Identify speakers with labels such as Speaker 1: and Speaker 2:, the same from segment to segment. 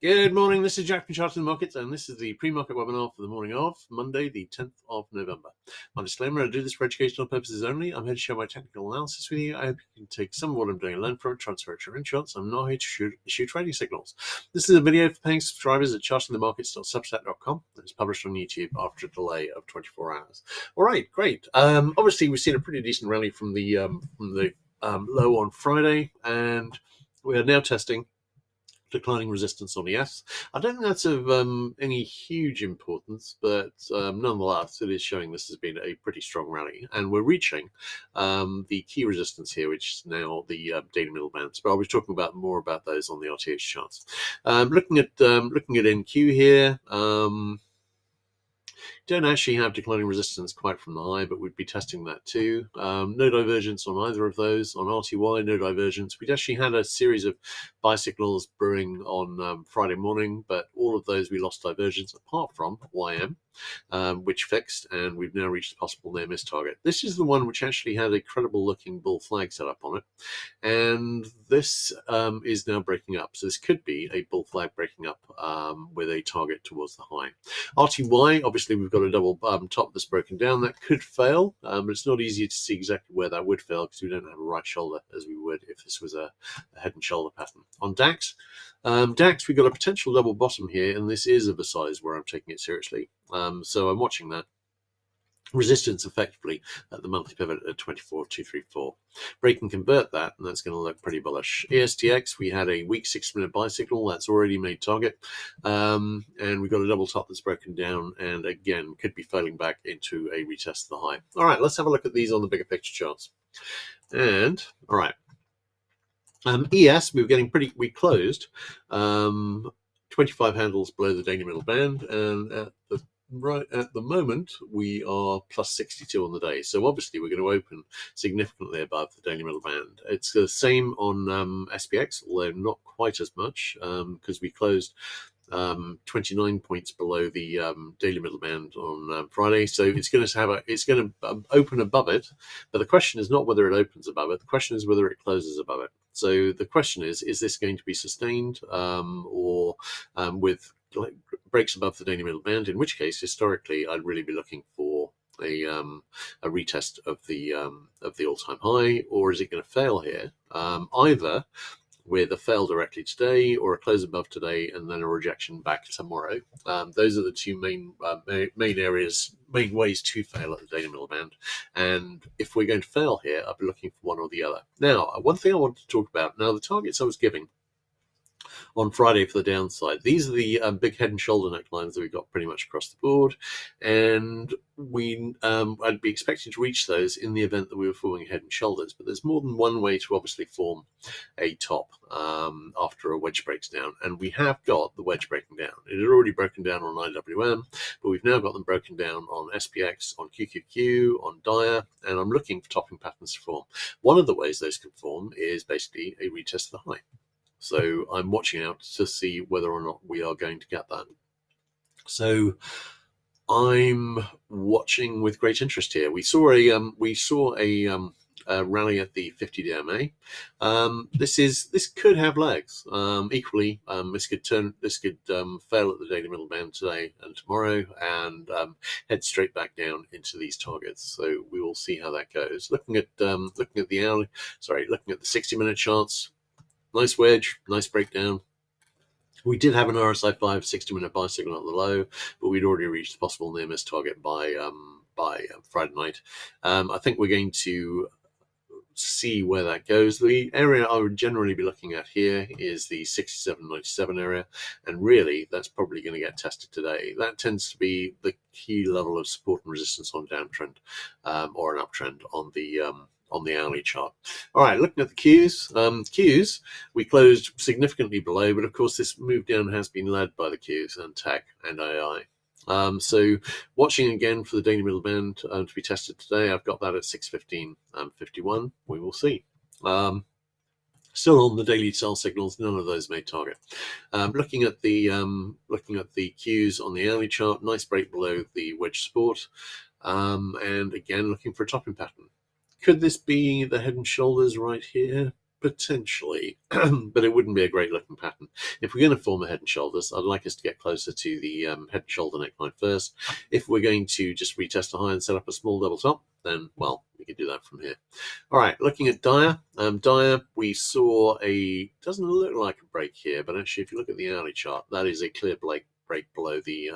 Speaker 1: Good morning, this is Jack from Charting the Markets, and this is the pre-market webinar for the morning of Monday, the 10th of November. My disclaimer, I do this for educational purposes only. I'm here to share my technical analysis with you. I hope you can take some of what I'm doing and learn from it, transfer it to your own charts. I'm not here to issue trading signals. This is a video for paying subscribers at chartingthemarkets.substack.com. It's published on YouTube after a delay of 24 hours. All right, great. Obviously, we've seen a pretty decent rally from the low on Friday, and we are now testing declining resistance on ES. I don't think that's of any huge importance, but nonetheless, it is showing this has been a pretty strong rally, and we're reaching the key resistance here, which is now the daily middle bands. But I'll be talking about more about those on the RTH charts. Looking at NQ here. Don't actually have declining resistance quite from the high, but we'd be testing that too. No divergence on either of those. On RTY, no divergence. We'd actually had a series of buy signals brewing on Friday morning, but all of those we lost divergence apart from YM, which fixed, and we've now reached the possible near miss target. This is the one which actually had a credible looking bull flag set up on it, and this is now breaking up. So this could be a bull flag breaking up with a target towards the high. RTY, obviously we've got a double top that's broken down. That could fail, but it's not easy to see exactly where that would fail because we don't have a right shoulder as we would if this was a head and shoulder pattern. On DAX, we've got a potential double bottom here, and this is of a size where I'm taking it seriously. So I'm watching that. Resistance effectively at the monthly pivot at 24,234. Break and convert that, and that's going to look pretty bullish. ESTX, we had a weak 6-minute buy signal that's already made target, and we've got a double top that's broken down, and again could be failing back into a retest of the high. All right, let's have a look at these on the bigger picture charts. And all right, ES, we closed 25 handles below the daily middle band, and right at the moment we are plus 62 on the day, so obviously we're going to open significantly above the daily middle band. It's the same on SPX, although not quite as much, because we closed 29 points below the daily middle band on Friday, so it's going to open above it. But the question is not whether it opens above it. The question is whether it closes above it. So the question is this going to be sustained or with breaks above the daily middle band? In which case, historically, I'd really be looking for a retest of the all-time high, or is it going to fail here? Either with a fail directly today or a close above today and then a rejection back tomorrow. Those are the two main ways to fail at the daily middle band. And if we're going to fail here, I'll be looking for one or the other. Now, one thing I want to talk about, now the targets I was giving on Friday for the downside, these are the big head and shoulder necklines that we got pretty much across the board, and I'd be expecting to reach those in the event that we were forming head and shoulders. But there's more than one way to obviously form a top after a wedge breaks down, and we have got the wedge breaking down. It had already broken down on IWM, but we've now got them broken down on SPX, on QQQ, on Dia, and I'm looking for topping patterns to form. One of the ways those can form is basically a retest of the high. So I'm watching out to see whether or not we are going to get that. So I'm watching with great interest here. We saw a rally at the 50 DMA. This could have legs. Equally, this could fail at the daily middle band today and tomorrow, and head straight back down into these targets. So we will see how that goes. Looking at the 60-minute charts. Nice wedge, nice breakdown. We did have an RSI 5 60-minute buy signal at the low, but we'd already reached the possible near miss target by Friday night. I think we're going to see where that goes. The area I would generally be looking at here is the 67.97 area, and really that's probably going to get tested today. That tends to be the key level of support and resistance on downtrend or an uptrend on the hourly chart. All right, looking at the Qs. Qs, we closed significantly below, but of course this move down has been led by the Qs and tech and AI. So watching again for the daily middle band to be tested today. I've got that at 6:15.51. We will see. Still on the daily sell signals, none of those made target. Looking at the Qs on the hourly chart, nice break below the wedge support, and again looking for a topping pattern. Could this be the head and shoulders right here? Potentially, but it wouldn't be a great looking pattern. If we're going to form a head and shoulders, I'd like us to get closer to the head and shoulder neckline first. If we're going to just retest a high and set up a small double top, then, well, we can do that from here. All right, looking at Dia. Dia, we saw doesn't look like a break here, but actually if you look at the hourly chart, that is a clear break below the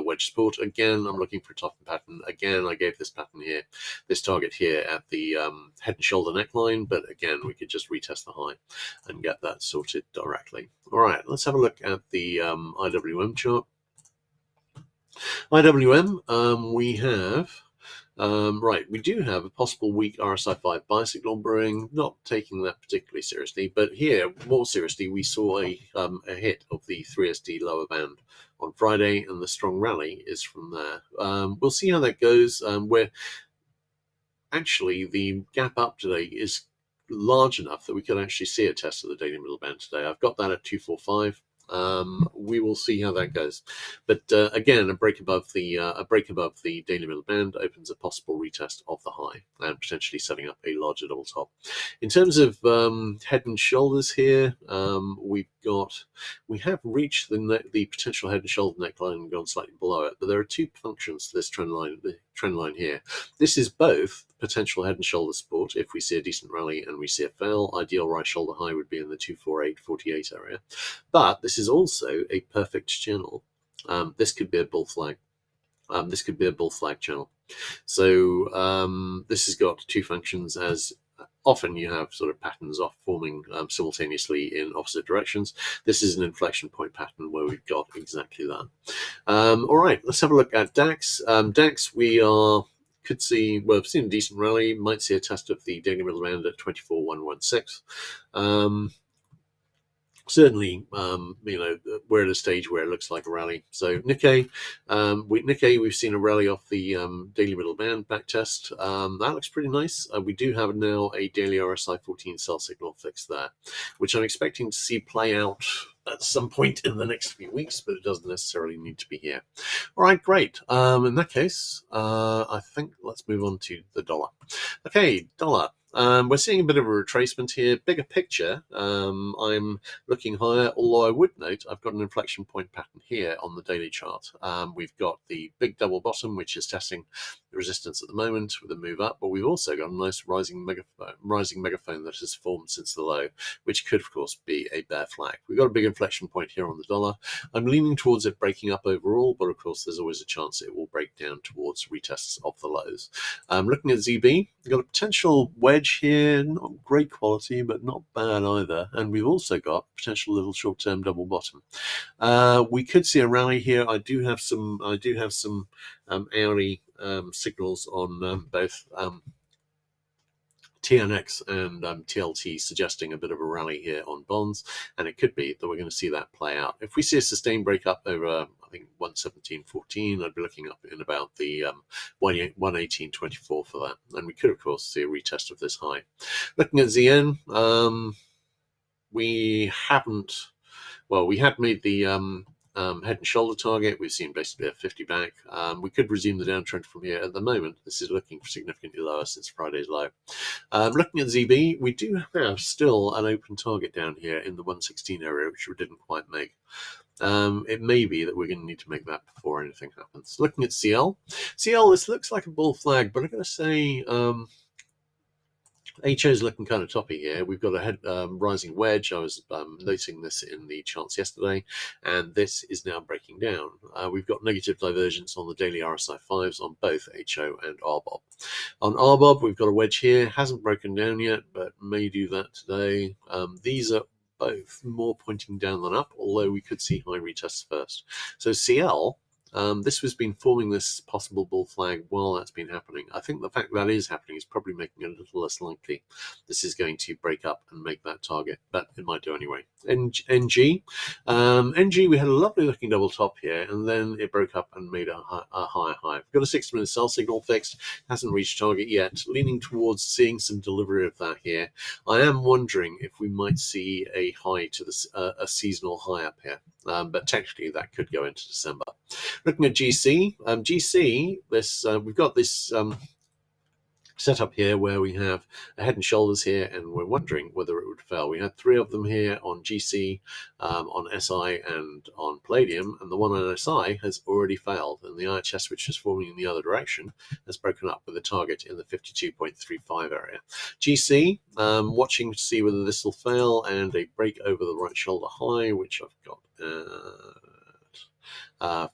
Speaker 1: wedge support. Again, I'm looking for a top pattern. Again, I gave this pattern here, this target here at the head and shoulder neckline, but again, we could just retest the high and get that sorted directly. All right, let's have a look at the IWM chart. IWM, we have right, we do have a possible weak RSI 5 buy signal brewing, not taking that particularly seriously, but here, more seriously, we saw a hit of the 3SD lower band on Friday, and the strong rally is from there. We'll see how that goes. Where actually the gap up today is large enough that we could actually see a test of the daily middle band today. I've got that at 245. We will see how that goes, but again, a break above the daily middle band opens a possible retest of the high and potentially setting up a larger double top. In terms of head and shoulders here, we have reached the potential head and shoulder neckline and gone slightly below it, but there are two functions to this trend line here. This is both potential head and shoulder support if we see a decent rally and we see a fail. Ideal right shoulder high would be in the 248.48 area, but this is also a perfect channel. This could be a bull flag. This could be a bull flag channel. So this has got two functions, as often you have sort of patterns off forming simultaneously in opposite directions. This is an inflection point pattern where we've got exactly that. All right, let's have a look at DAX. DAX, we've seen a decent rally, might see a test of the daily middle band at 24,116. Certainly, we're at a stage where it looks like a rally. So Nikkei, we've seen a rally off the daily middle band back test. That looks pretty nice. We do have now a daily RSI 14 sell signal fixed there, which I'm expecting to see play out at some point in the next few weeks, but it doesn't necessarily need to be here. All right, great. In that case, I think let's move on to the dollar. Okay, dollar. We're seeing a bit of a retracement here. Bigger picture, I'm looking higher, although I would note I've got an inflection point pattern here on the daily chart. We've got the big double bottom, which is testing the resistance at the moment with a move up, but we've also got a nice rising megaphone that has formed since the low, which could, of course, be a bear flag. We've got a big inflection point here on the dollar. I'm leaning towards it breaking up overall, but of course, there's always a chance it will break down towards retests of the lows. Looking at ZB, we've got a potential wedge here, not great quality, but not bad either. And we've also got potential little short-term double bottom. We could see a rally here. I do have some hourly signals on both TNX and TLT suggesting a bit of a rally here on bonds, and it could be that we're going to see that play out. If we see a sustained breakup over, I think 117.14, I'd be looking up in about the 118.24 for that, and we could of course see a retest of this high. Looking at ZN, we had made the head and shoulder target. We've seen basically a 50 back. We could resume the downtrend from here. At the moment, this is looking significantly lower since Friday's low. Looking at ZB, we do have still an open target down here in the 116 area, which we didn't quite make. It may be that we're going to need to make that before anything happens. Looking at CL, this looks like a bull flag, but I've got to say, HO is looking kind of toppy here. We've got a rising wedge. I was noticing this in the charts yesterday, and this is now breaking down. We've got negative divergence on the daily RSI 5s on both HO and RBOB. On RBOB, we've got a wedge here. Hasn't broken down yet, but may do that today. These are both more pointing down than up, although we could see high retests first. So CL, this has been forming this possible bull flag while that's been happening. I think the fact that is happening is probably making it a little less likely this is going to break up and make that target, but it might do anyway. NG, we had a lovely looking double top here, and then it broke up and made a higher high. We've got a 6-minute sell signal fixed, hasn't reached target yet, leaning towards seeing some delivery of that here. I am wondering if we might see a high to a seasonal high up here, but technically that could go into December. Looking at GC, we've got this setup here where we have a head and shoulders here, and we're wondering whether it would fail. We had 3 of them here on GC, on SI, and on Palladium, and the one on SI has already failed, and the IHS, which is forming in the other direction, has broken up with a target in the 52.35 area. GC, watching to see whether this will fail, and a break over the right shoulder high, which I've got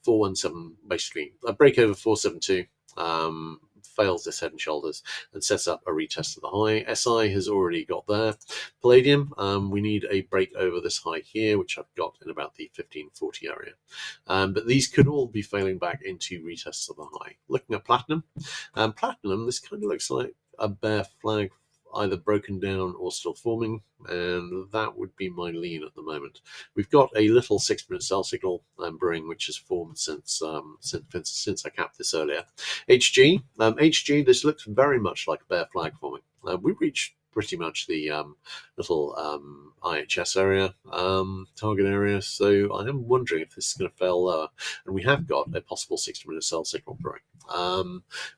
Speaker 1: 417, basically a break over 472. Fails this head and shoulders and sets up a retest of the high. SI has already got there. Palladium, we need a break over this high here, which I've got in about the 1540 area. But these could all be failing back into retests of the high. Looking at platinum, this kind of looks like a bear flag, either broken down or still forming, and that would be my lean at the moment. We've got a little 6-minute sell signal brewing, which has formed since I capped this earlier. HG, this looks very much like a bear flag forming. We reached pretty much the little IHS area, target area, so I am wondering if this is going to fail lower, and we have got a possible 60-minute sell signal brewing.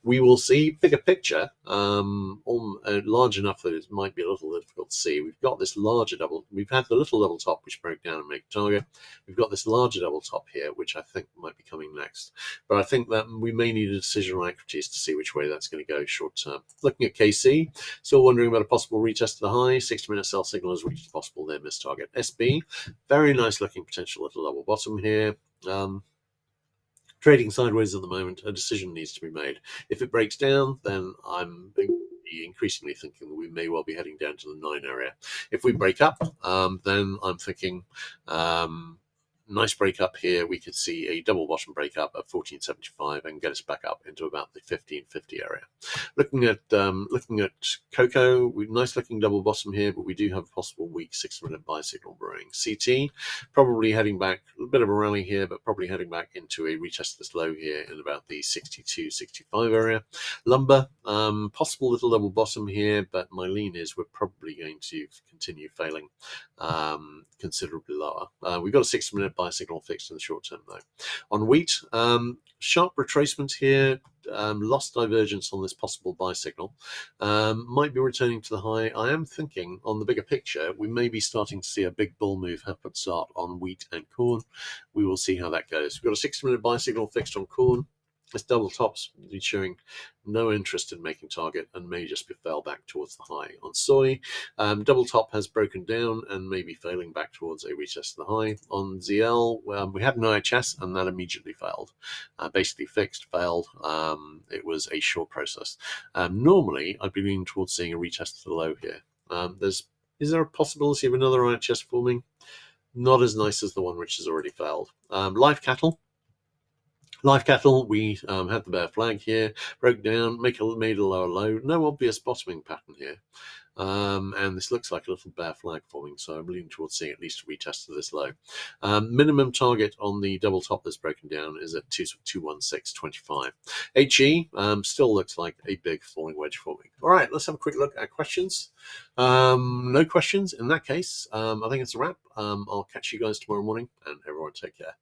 Speaker 1: We will see bigger picture, large enough that it might be a little difficult to see. We've got this larger double, we've had the little double top which broke down and made a target. We've got this larger double top here, which I think might be coming next. But I think that we may need a decision on equities to see which way that's going to go short term. Looking at KC, still wondering about a possible retest of the high. 60-minute sell signal has reached a possible near miss target. SB, very nice looking potential little double bottom here. Trading sideways at the moment, a decision needs to be made. If it breaks down, then I'm increasingly thinking that we may well be heading down to the 9 area. If we break up, then I'm thinking nice break up here. We could see a double bottom break up at 1475 and get us back up into about the 1550 area. Looking at cocoa, nice looking double bottom here, but we do have a possible weak 6-minute buy signal brewing. CT, probably heading back, a bit of a rally here, but probably heading back into a retest of this low here in about the 62-65 area. Lumber, possible little double bottom here, but my lean is we're probably going to continue failing considerably lower. We've got a 6-minute buy signal fixed in the short term though. On wheat, sharp retracement here, lost divergence on this possible buy signal, might be returning to the high. I am thinking on the bigger picture we may be starting to see a big bull move happen start on wheat and corn. We will see how that goes. We've got a 60-minute buy signal fixed on corn. This double top's showing no interest in making target and may just be fell back towards the high. On soy, double top has broken down and may be failing back towards a retest of the high. On ZL, we had an IHS and that immediately failed. Basically fixed, failed. It was a short process. Normally, I'd be leaning towards seeing a retest of the low here. Is there a possibility of another IHS forming? Not as nice as the one which has already failed. Live cattle, we had the bear flag here, broke down, made a lower low. No obvious bottoming pattern here. And this looks like a little bear flag forming, so I'm leaning towards seeing at least a retest of this low. Minimum target on the double top that's broken down is at 216.25. HE still looks like a big falling wedge forming. All right, let's have a quick look at questions. No questions in that case. I think it's a wrap. I'll catch you guys tomorrow morning, and everyone take care.